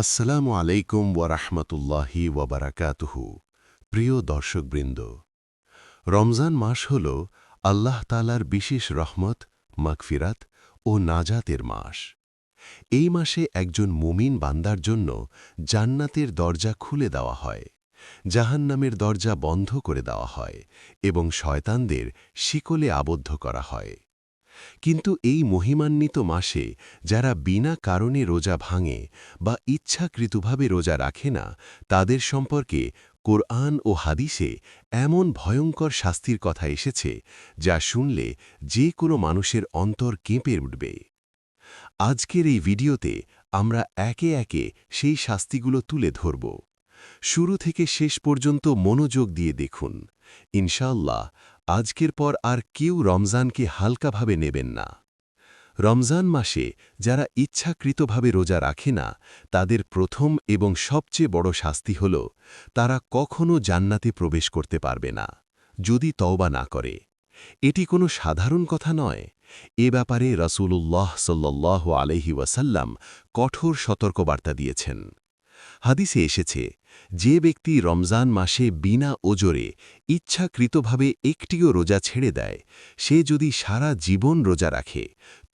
আসসালামু আলাইকুম ওয়ারাহমাতুল্লাহি ওয়াবারাকাতুহু। প্রিয় দর্শকবৃন্দ, রমজান মাস হল আল্লাহ তাআলার বিশেষ রহমত, মাগফিরাত ও নাজাতের মাস। এই মাসে একজন মুমিন বান্দার জন্য জান্নাতের দরজা খুলে দেওয়া হয়, জাহান্নামের দরজা বন্ধ করে দেওয়া হয় এবং শয়তানদের শিকলে আবদ্ধ করা হয়। কিন্তু এই মহিমান্বিত মাসে যারা বিনা কারণে রোজা ভাঙে বা ইচ্ছাকৃতভাবে রোজা রাখে না, তাদের সম্পর্কে কোরআন ও হাদিসে এমন ভয়ঙ্কর শাস্তির কথা এসেছে যা শুনলে যে কোনো মানুষের অন্তর কেঁপে উঠবে। আজকের এই ভিডিওতে আমরা একে একে সেই শাস্তিগুলো তুলে ধরব। শুরু থেকে শেষ পর্যন্ত মনোযোগ দিয়ে দেখুন। ইনশাআল্লাহ আজকের পর আর কেউ রমজানকে হালকাভাবে নেবেন না। রমজান মাসে যারা ইচ্ছাকৃতভাবে রোজা রাখে না, তাদের প্রথম এবং সবচেয়ে বড় শাস্তি হল তারা কখনো জান্নাতে প্রবেশ করতে পারবে না, যদি তওবা না করে। এটি কোনো সাধারণ কথা নয়। এ ব্যাপারে রাসূলুল্লাহ সাল্লাল্লাহু আলাইহি ওয়াসাল্লাম কঠোর সতর্কবার্তা দিয়েছেন। হাদিসে এসেছে, যে ব্যক্তি রমজান মাসে বিনা ওজরে ইচ্ছাকৃতভাবে একটিও রোজা ছেড়ে দেয়, সে যদি সারা জীবন রোজা রাখে,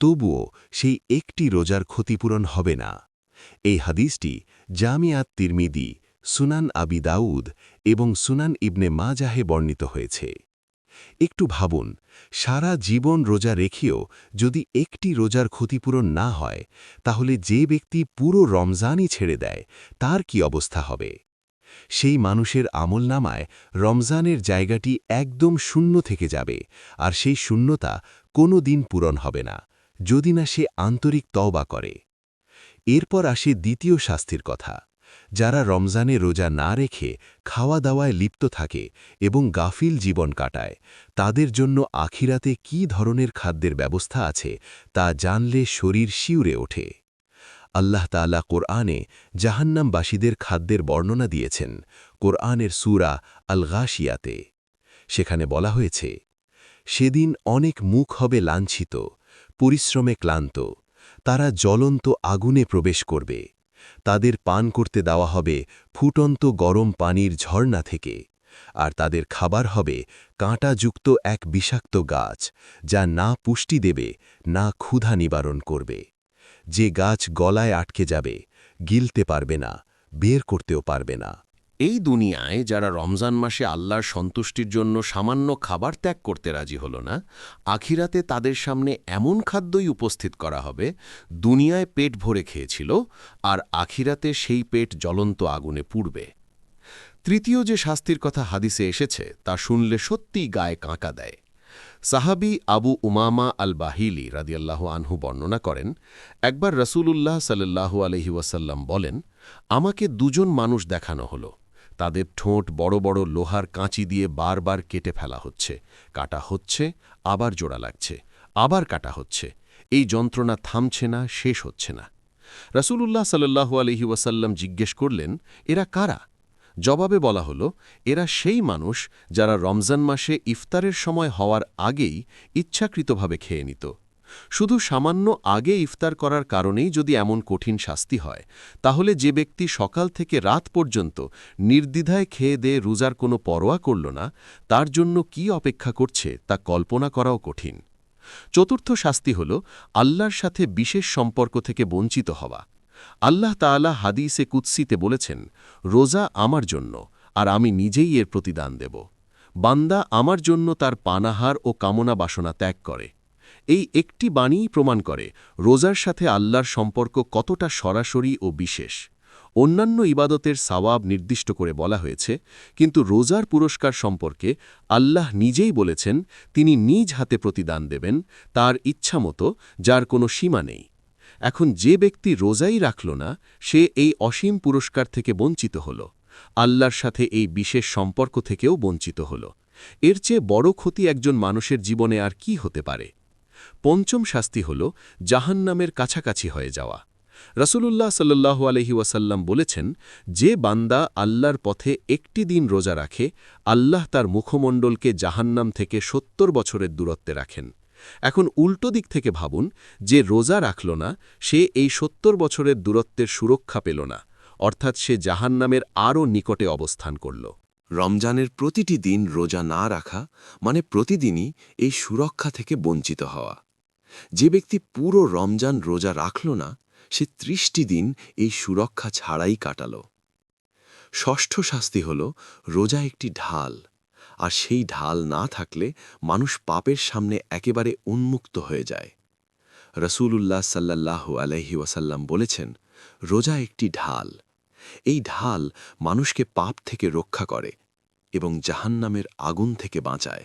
তবুও সেই একটি রোজার ক্ষতিপূরণ হবে না। এই হাদিসটি জামিআত তিরমিজি, সুনান আবি দাউদ এবং সুনান ইবনে মাজাহে বর্ণিত হয়েছে। একটু ভাবুন, সারা জীবন রোজা রেখেও যদি একটি রোজার ক্ষতিপূরণ না হয়, তাহলে যে ব্যক্তি পুরো রমজানই ছেড়ে দেয়, তার কি অবস্থা হবে? সেই মানুষের আমলনামায় রমজানের জায়গাটি একদম শূন্য থেকে যাবে, আর সেই শূন্যতা কোনো দিন পূরণ হবে না, যদি না সে আন্তরিক তওবা করে। এরপর আসে দ্বিতীয় শাস্তির কথা। যারা রমজানে রোজা না রেখে খাওয়া দাওয়ায় লিপ্ত থাকে এবং গাফিল জীবন কাটায়, তাদের জন্য আখিরাতে কি ধরনের খাদ্যের ব্যবস্থা আছে তা জানলে শরীর শিউরে ওঠে। আল্লাহ তাআলা কোরআনে জাহান্নামবাসীদের খাদ্যের বর্ণনা দিয়েছেন কোরআনের সূরা আল গাশিয়াতে। সেখানে বলা হয়েছে, সেদিন অনেক মুখ হবে লাঞ্ছিত, পরিশ্রমে ক্লান্ত, তারা জ্বলন্ত আগুনে প্রবেশ করবে। তাদের পান করতে দেওয়া হবে ফুটন্ত গরম পানির ঝর্ণা থেকে, আর তাদের খাবার হবে কাঁটাযুক্ত এক বিষাক্ত গাছ, যা না পুষ্টি দেবে না ক্ষুধা নিবারণ করবে। যে গাছ গলায় আটকে যাবে, গিলতে পারবে না, বের করতেও পারবে না। এই দুনিয়ায় যারা রমজান মাসে আল্লাহর সন্তুষ্টির জন্য সামান্য খাবার ত্যাগ করতে রাজি হল না, আখিরাতে তাদের সামনে এমন খাদ্যই উপস্থিত করা হবে, দুনিয়ায় পেট ভরে খেয়েছিল, আর আখিরাতে সেই পেট জ্বলন্ত আগুনে পুড়বে। তৃতীয় যে শাস্তির কথা হাদিসে এসেছে তা শুনলে সত্যিই গায়ে কাঁকা দেয়। সাহাবী আবু উমামা আল বাহিলি রাদিয়াল্লাহু আনহু বর্ণনা করেন, একবার রাসূলুল্লাহ সাল্লাল্লাহু আলাইহি ওয়াসাল্লাম বলেন, আমাকে দুজন মানুষ দেখানো হলো। তাদের ঠোঁট বড় বড় লোহার কাঁচি দিয়ে বারবার কেটে ফেলা হচ্ছে, কাটা হচ্ছে, আবার জোড়া লাগছে, আবার কাটা হচ্ছে। এই যন্ত্রণা থামছে না, শেষ হচ্ছে না। রাসূলুল্লাহ সাল্লাল্লাহু আলাইহি ওয়াসাল্লাম জিজ্ঞেস করলেন, এরা কারা? জবাবে বলা হলো, এরা সেই মানুষ যারা রমজান মাসে ইফতারের সময় হওয়ার আগেই ইচ্ছাকৃতভাবে খেয়ে নিত। শুধু সামান্য আগে ইফতার করার কারণেই যদি এমন কঠিন শাস্তি হয়, তাহলে যে ব্যক্তি সকাল থেকে রাত পর্যন্ত নির্দ্বিধায় খেয়ে দিয়ে রোজার কোনো পরোয়া করল না, তার জন্য কি অপেক্ষা করছে তা কল্পনা করাও কঠিন। চতুর্থ শাস্তি হল আল্লাহর সাথে বিশেষ সম্পর্ক থেকে বঞ্চিত হওয়া। আল্লাহ তাআলা হাদিসে কুদসিতে বলেছেন, রোজা আমার জন্য, আর আমি নিজেই এর প্রতিদান দেব। বান্দা আমার জন্য তার পানাহার ও কামনা বাসনা ত্যাগ করে। এই একটি বাণীই প্রমাণ করে রোজার সাথে আল্লাহর সম্পর্ক কতটা সরাসরি ও বিশেষ। অন্যান্য ইবাদতের সওয়াব নির্দিষ্ট করে বলা হয়েছে, কিন্তু রোজার পুরস্কার সম্পর্কে আল্লাহ নিজেই বলেছেন তিনি নিজ হাতে প্রতিদান দেবেন, তার ইচ্ছামতো, যার কোনো সীমা নেই। এখন যে ব্যক্তি রোজাই রাখল না, সে এই অসীম পুরস্কার থেকে বঞ্চিত হল, আল্লাহর সাথে এই বিশেষ সম্পর্ক থেকেও বঞ্চিত হল। এর চেয়ে বড় ক্ষতি একজন মানুষের জীবনে আর কি হতে পারে? পঞ্চম শাস্তি হল জাহান্নামের কাছাকাছি হয়ে যাওয়া। রাসূলুল্লাহ সাল্লাল্লাহু আলাইহি ওয়াসাল্লাম বলেছেন, যে বান্দা আল্লাহর পথে একটি দিন রোজা রাখে, আল্লাহ তার মুখমণ্ডলকে জাহান্নাম থেকে ৭০ বছরের দূরত্বে রাখেন। এখন উল্টো দিক থেকে ভাবুন, যে রোজা রাখল না, সে এই ৭০ বছরের দূরত্বের সুরক্ষা পেল না, অর্থাৎ সে জাহান্নামের আরও নিকটে অবস্থান করল। রমজানের প্রতিটি দিন রোজা না রাখা মানে প্রতিদিনই এই সুরক্ষা থেকে বঞ্চিত হওয়া। যে ব্যক্তি পুরো রমজান রোজা রাখল না, সে ৩০টি দিন এই সুরক্ষা ছাড়াই কাটাল। ষষ্ঠ শাস্তি হল রোজা একটি ঢাল, আর সেই ঢাল না থাকলে মানুষ পাপের সামনে একেবারে উন্মুক্ত হয়ে যায়। রসূলুল্লাহ সাল্লাল্লাহু আলাইহি ওয়াসাল্লাম বলেছেন, রোজা একটি ঢাল। এই ঢাল মানুষকে পাপ থেকে রক্ষা করে এবং জাহান্নামের আগুন থেকে বাঁচায়।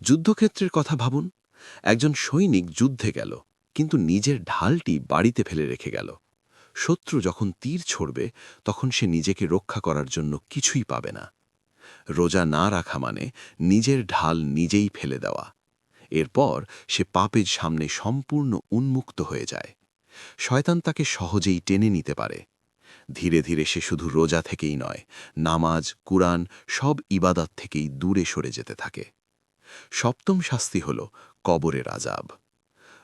যুদ্ধক্ষেত্রের কথা ভাবুন, একজন সৈনিক যুদ্ধে গেল, কিন্তু নিজের ঢালটি বাড়িতে ফেলে রেখে গেল। শত্রু যখন তীর ছড়বে, তখন সে নিজেকে রক্ষা করার জন্য কিছুই পাবে না। রোজা না রাখা মানে নিজের ঢাল নিজেই ফেলে দেওয়া। এরপর সে পাপের সামনে সম্পূর্ণ উন্মুক্ত হয়ে যায়। শয়তান তাকে সহজেই টেনে নিতে পারে। ধীরে ধীরে সে শুধু রোজা থেকেই নয়, নামাজ, কুরআন সব ইবাদত থেকেই দূরে সরে যেতে থাকে। সপ্তম শাস্তি হল কবরের আযাব।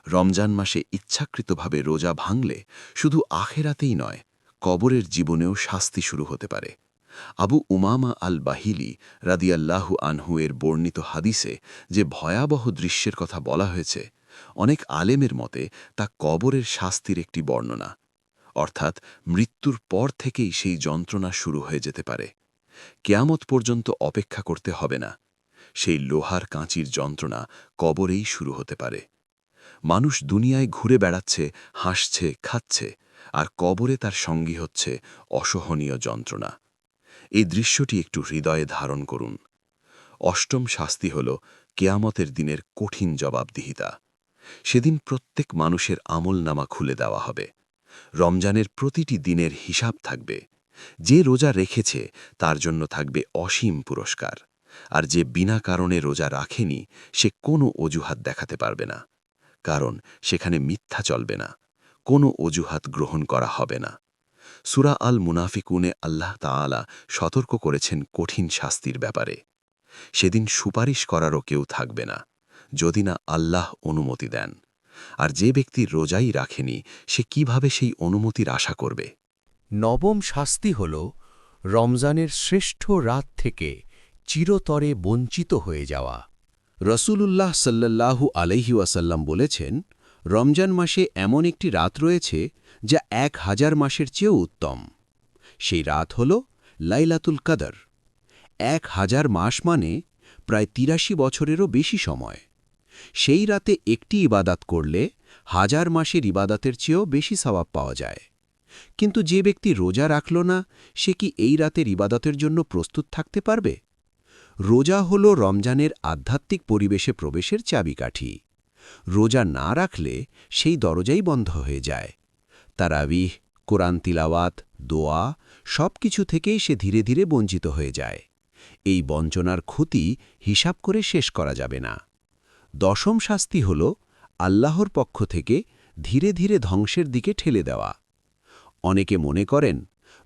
রমজান মাসে ইচ্ছাকৃতভাবে রোজা ভাঙলে শুধু আখেরাতেই নয়, কবরের জীবনেও শাস্তি শুরু হতে পারে। আবু উমামা আল বাহিলি রাদিয়াল্লাহু আনহু এর বর্ণিত হাদিসে যে ভয়াবহ দৃশ্যের কথা বলা হয়েছে, অনেক আলেমের মতে তা কবরের শাস্তির একটি বর্ণনা। অর্থাৎ মৃত্যুর পর থেকেই সেই যন্ত্রণা শুরু হয়ে যেতে পারে। কিয়ামত পর্যন্ত অপেক্ষা করতে হবে না। সেই লোহার কাঁচির যন্ত্রণা কবরেই শুরু হতে পারে। মানুষ দুনিয়ায় ঘুরে বেড়াচ্ছে, হাসছে, খাচ্ছে, আর কবরে তার সঙ্গী হচ্ছে অসহনীয় যন্ত্রণা। এই দৃশ্যটি একটু হৃদয়ে ধারণ করুন। অষ্টম শাস্তি হল কিয়ামতের দিনের কঠিন জবাবদিহিতা। সেদিন প্রত্যেক মানুষের আমলনামা খুলে দেওয়া হবে। রমজানের প্রতিটি দিনের হিসাব থাকবে। যে রোজা রেখেছে তার জন্য থাকবে অসীম পুরস্কার, আর যে বিনা কারণে রোজা রাখেনি সে কোনো অজুহাত দেখাতে পারবে না। কারণ সেখানে মিথ্যা চলবে না, কোনো অজুহাত গ্রহণ করা হবে না। সূরা আল মুনাফিকুনে আল্লাহ তাআলা সতর্ক করেছেন কঠিন শাস্তির ব্যাপারে। সেদিন সুপারিশ করারও কেউ থাকবে না, যদি না আল্লাহ অনুমতি দেন। আর যে ব্যক্তি রোজাই রাখেনি, সে কিভাবে সেই অনুমতির আশা করবে? নবম শাস্তি হল রমজানের শ্রেষ্ঠ রাত থেকে চিরতরে বঞ্চিত হয়ে যাওয়া। রসূলুল্লাহ সাল্লাল্লাহু আলাইহি ওয়াসাল্লাম বলেছেন, রমজান মাসে এমন একটি রাত রয়েছে যা 1000 মাসের চেয়েও উত্তম। সেই রাত হল লাইলাতুল কদর। 1000 মাস মানে প্রায় 83 বছরেরও বেশি সময়। সেই রাতে একটি ইবাদাত করলে 1000 মাসের ইবাদাতের চেয়েও বেশি সওয়াব পাওয়া যায়। কিন্তু যে ব্যক্তি রোজা রাখল না, সে কি এই রাতের ইবাদতের জন্য প্রস্তুত থাকতে পারবে? রোজা হল রমজানের আধ্যাত্মিক পরিবেশে প্রবেশের চাবিকাঠি। রোজা না রাখলে সেই দরজাই বন্ধ হয়ে যায়। তারাবিহ, কোরআন তিলাওয়াত, দোয়া সবকিছু থেকেই সে ধীরে ধীরে বঞ্চিত হয়ে যায়। এই বঞ্চনার ক্ষতি হিসাব করে শেষ করা যাবে না। দশম শাস্তি হল আল্লাহর পক্ষ থেকে ধীরে ধীরে ধ্বংসের দিকে ঠেলে দেওয়া। অনেকে মনে করেন,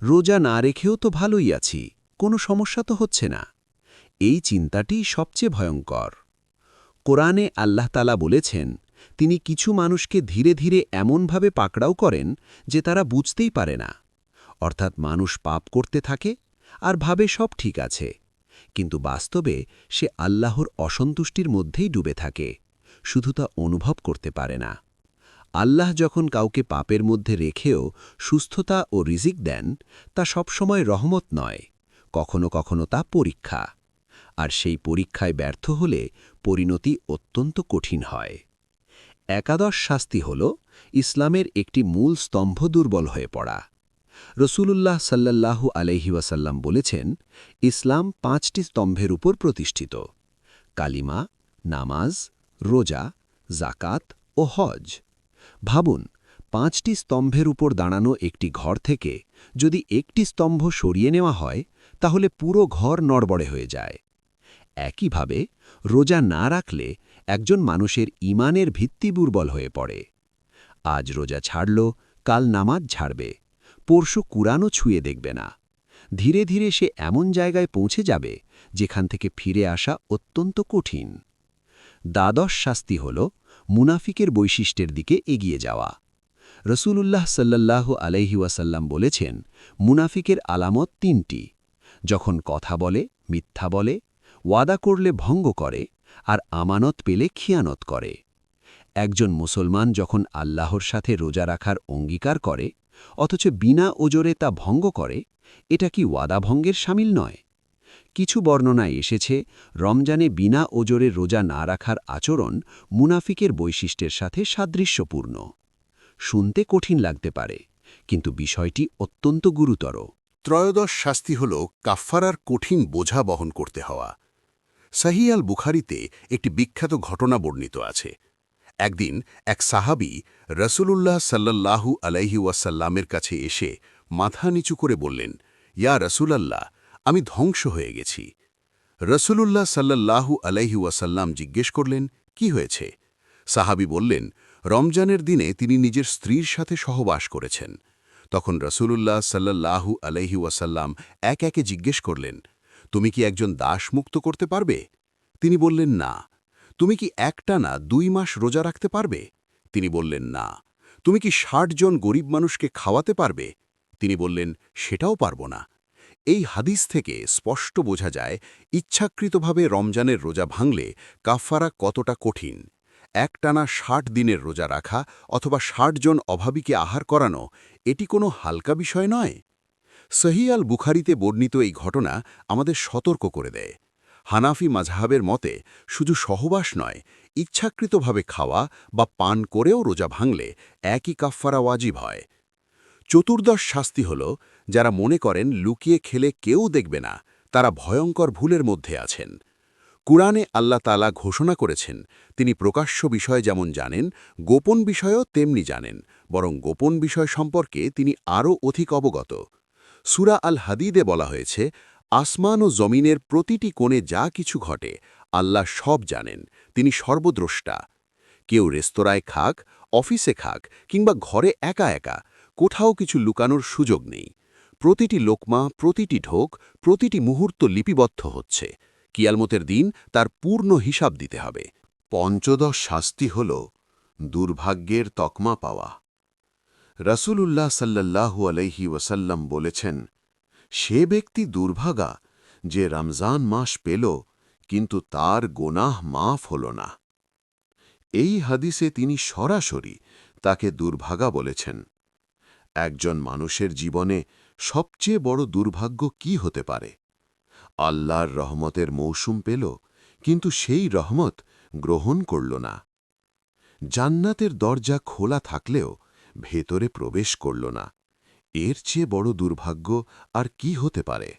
রোজা না রেখেও তো ভালোই আছি, কোনো সমস্যা তো হচ্ছে না। এই চিন্তাটি সবচেয়ে ভয়ঙ্কর। কোরআনে আল্লাহ তাআলা বলেছেন, তিনি কিছু মানুষকে ধীরে ধীরে এমনভাবে পাকড়াও করেন যে তারা বুঝতেই পারে না। অর্থাৎ মানুষ পাপ করতে থাকে আর ভাবে সব ঠিক আছে, কিন্তু বাস্তবে সে আল্লাহর অসন্তুষ্টির মধ্যেই ডুবে থাকে, শুধু তা অনুভব করতে পারে না। আল্লাহ যখন কাউকে পাপের মধ্যে রেখেও সুস্থতা ও রিজিক দেন, তা সবসময় রহমত নয়, কখনো কখনো তা পরীক্ষা। আর সেই পরীক্ষায় ব্যর্থ হলে পরিণতি অত্যন্ত কঠিন হয়। একাদশ শাস্তি হল ইসলামের একটি মূল স্তম্ভ দুর্বল হয়ে পড়া। রসূলুল্লাহ সাল্লাল্লাহু আলাইহি ওয়াসাল্লাম বলেছেন, ইসলাম 5টি স্তম্ভের উপর প্রতিষ্ঠিত: কালিমা, নামাজ, রোজা, জাকাত ও হজ। ভাবুন, 5টি স্তম্ভের উপর দাঁড়ানো একটি ঘর থেকে যদি একটি স্তম্ভ সরিয়ে নেওয়া হয়, তাহলে পুরো ঘর নড়বড়ে হয়ে যায়। একইভাবে রোজা না রাখলে একজন মানুষের ঈমানের ভিত্তি দুর্বল হয়ে পড়ে। আজ রোজা ছাড়ল, কাল নামাজ ছাড়বে, পরশু কুরআনও ছুঁয়ে দেখবে না। ধীরে ধীরে সে এমন জায়গায় পৌঁছে যাবে যেখান থেকে ফিরে আসা অত্যন্ত কঠিন। দ্বাদশ শাস্তি হল মুনাফিকের বৈশিষ্ট্যের দিকে এগিয়ে যাওয়া। রসূলুল্লাহ সাল্লাল্লাহু আলাইহি ওয়াসাল্লাম বলেছেন, মুনাফিকের আলামত ৩টি: যখন কথা বলে মিথ্যা বলে, ওয়াদা করলে ভঙ্গ করে, আর আমানত পেলে খিয়ানত করে। একজন মুসলমান যখন আল্লাহর সাথে রোজা রাখার অঙ্গীকার করে অথচ বিনা ওজরে তা ভঙ্গ করে, এটা কি ওয়াদা ভঙ্গের শামিল নয়? কিছু বর্ণনায় এসেছে, রমজানে বিনা ওজরে রোজা না রাখার আচরণ মুনাফিকের বৈশিষ্ট্যের সাথে সাদৃশ্যপূর্ণ। শুনতে কঠিন লাগতে পারে, কিন্তু বিষয়টি অত্যন্ত গুরুতর। ত্রয়োদশ শাস্তি হল কাফফারার কঠিন বোঝা বহন করতে হওয়া। সহিহ আল বুখারীতে একটি বিখ্যাত ঘটনা বর্ণিত আছে। একদিন এক সাহাবী রসূলুল্লাহ সাল্লাল্লাহু আলাইহি ওয়াসাল্লামের কাছে এসে মাথা নিচু করে বললেন, ইয়া রসূলাল্লাহ, আমি ধ্বংস হয়ে গেছি। রসূলুল্লাহ সাল্লাল্লাহু আলাইহি ওয়াসাল্লাম জিজ্ঞেস করলেন, কি হয়েছে? সাহাবী বললেন, রমজানের দিনে তিনি নিজের স্ত্রীর সাথে সহবাস করেছেন। তখন রসূলুল্লাহ সাল্লাল্লাহু আলাইহি ওয়াসাল্লাম একে জিজ্ঞেস করলেন, তুমি কি একজন দাস মুক্ত করতে পারবে? তিনি বললেন, না। তুমি কি একটানা 2 মাস রোজা রাখতে পারবে? তিনি বললেন, না। তুমি কি 60 জন গরিব মানুষকে খাওয়াতে পারবে? তিনি বললেন, সেটাও পারব না। এই হাদিস থেকে স্পষ্ট বোঝা যায়, ইচ্ছাকৃতভাবে রমজানের রোজা ভাঙলে কাফফারা কতটা কঠিন। একটানা 60 দিনের রোজা রাখা অথবা 60 জন অভাবীকে আহার করানো, এটি কোনো হালকা বিষয় নয়। সহিহ আল বুখারীতে বর্ণিত এই ঘটনা আমাদের সতর্ক করে দেয়। হানাফি মাযহাবের মতে শুধু সহবাস নয়, ইচ্ছাকৃতভাবে খাওয়া বা পান করেও রোজা ভাঙলে একই কাফফারা ওয়াজিব হয়। চতুর্দশ শাস্তি হল, যারা মনে করেন লুকিয়ে খেলে কেউ দেখবে না, তারা ভয়ঙ্কর ভুলের মধ্যে আছেন। কুরআনে আল্লাহ তাআলা ঘোষণা করেছেন, তিনি প্রকাশ্য বিষয় যেমন জানেন, গোপন বিষয়ও তেমনি জানেন, বরং গোপন বিষয় সম্পর্কে তিনি আরও অধিক অবগত। সূরা আল হাদীদে বলা হয়েছে, আসমান ও জমিনের প্রতিটি কোণে যা কিছু ঘটে আল্লাহ সব জানেন, তিনি সর্বদ্রষ্টা। কেউ রেস্তোরাঁয় খাক, অফিসে খাক কিংবা ঘরে একা একা, কোথাও কিছু লুকানোর সুযোগ নেই। প্রতিটি লোকমা, প্রতিটি ঢোক, প্রতিটি মুহূর্ত লিপিবদ্ধ হচ্ছে। কিয়ামতের দিন তার পূর্ণ হিসাব দিতে হবে। পঞ্চদশ শাস্তি হল দুর্ভাগ্যের তকমা পাওয়া। রাসূলুল্লাহ সাল্লাল্লাহু আলাইহি ওয়াসাল্লাম বলেছেন, সে ব্যক্তি দুর্ভাগা যে রমজান মাস পেল কিন্তু তার গোনাহ মাফ হল না। এই হাদিসে তিনি সরাসরি তাকে দুর্ভাগা বলেছেন। একজন মানুষের জীবনে সবচেয়ে বড় দুর্ভাগ্য কি হতে পারে? আল্লাহর রহমতের মৌসুম পেল, কিন্তু সেই রহমত গ্রহণ করল না। জান্নাতের দরজা খোলা থাকলেও ভেতরে প্রবেশ করল না। এর চেয়ে বড় দুর্ভাগ্য আর কি হতে পারে?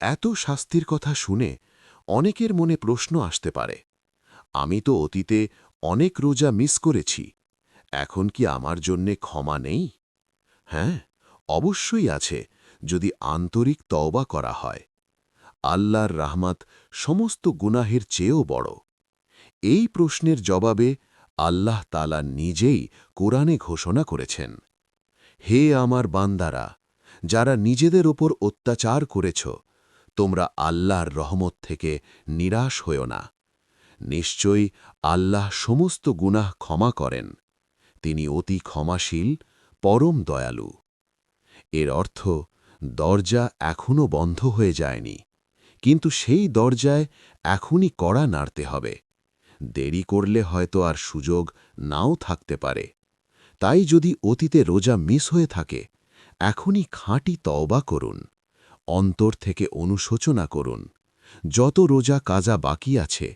এত শাস্তির কথা শুনে অনেকের মনে প্রশ্ন আসতে পারে, আমি তো অতীতে অনেক রোজা মিস করেছি, এখন কি আমার জন্যে ক্ষমা নেই? হ্যাঁ, অবশ্যই আছে, যদি আন্তরিক তওবা করা হয়। আল্লাহর রাহমাত সমস্ত গুনাহের চেয়েও বড়। এই প্রশ্নের জবাবে আল্লাহ তাআলা নিজেই কোরআনে ঘোষণা করেছেন, হে আমার বান্দারা, যারা নিজেদের ওপর অত্যাচার করেছ, তোমরা আল্লাহর রহমত থেকে নিরাশ হও না। নিশ্চয়ই আল্লাহ সমস্ত গুনাহ ক্ষমা করেন। তিনি অতি ক্ষমাশীল, পরম দয়ালু। এর অর্থ, দরজা এখনও বন্ধ হয়ে যায়নি, কিন্তু সেই দরজায় এখনই কড়া নাড়তে হবে। দেরি করলে হয়তো আর সুযোগ নাও থাকতে পারে। তাই যদি অতীতে রোজা মিস হয়ে থাকে, এখনই খাঁটি তওবা করুন, অন্তর থেকে অনুশোচনা করুন। যত রোজা কাজা বাকি আছে,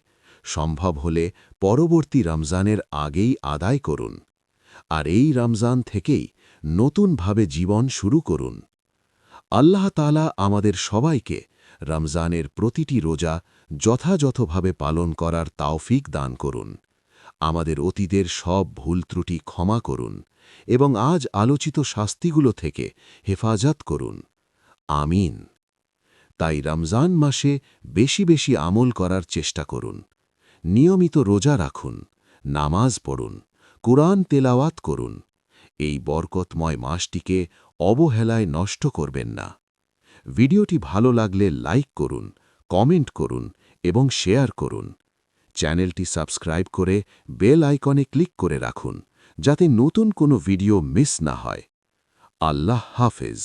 সম্ভব হলে পরবর্তী রমজানের আগেই আদায় করুন, আর এই রমজান থেকেই নতুনভাবে জীবন শুরু করুন। আল্লাহ তাআলা আমাদের সবাইকে রমজানের প্রতিটি রোজা যথাযথভাবে পালন করার তাওফিক দান করুন। আমাদের অতীতের সব ভুল ত্রুটি ক্ষমা করুন এবং আজ আলোচিত শাস্তিগুলো থেকে হেফাজত করুন। আমিন। তাই রমজান মাসে বেশি বেশি আমল করার চেষ্টা করুন। নিয়মিত রোজা রাখুন, নামাজ পড়ুন, কুরআন তেলাওয়াত করুন। এই বরকতময় মাসটিকে অবহেলায় নষ্ট করবেন না। ভিডিওটি ভালো লাগলে লাইক করুন, কমেন্ট করুন এবং শেয়ার করুন। চ্যানেলটি সাবস্ক্রাইব করে বেল আইকনে ক্লিক করে রাখুন, যাতে নতুন কোনো ভিডিও মিস না হয়। আল্লাহ হাফেজ।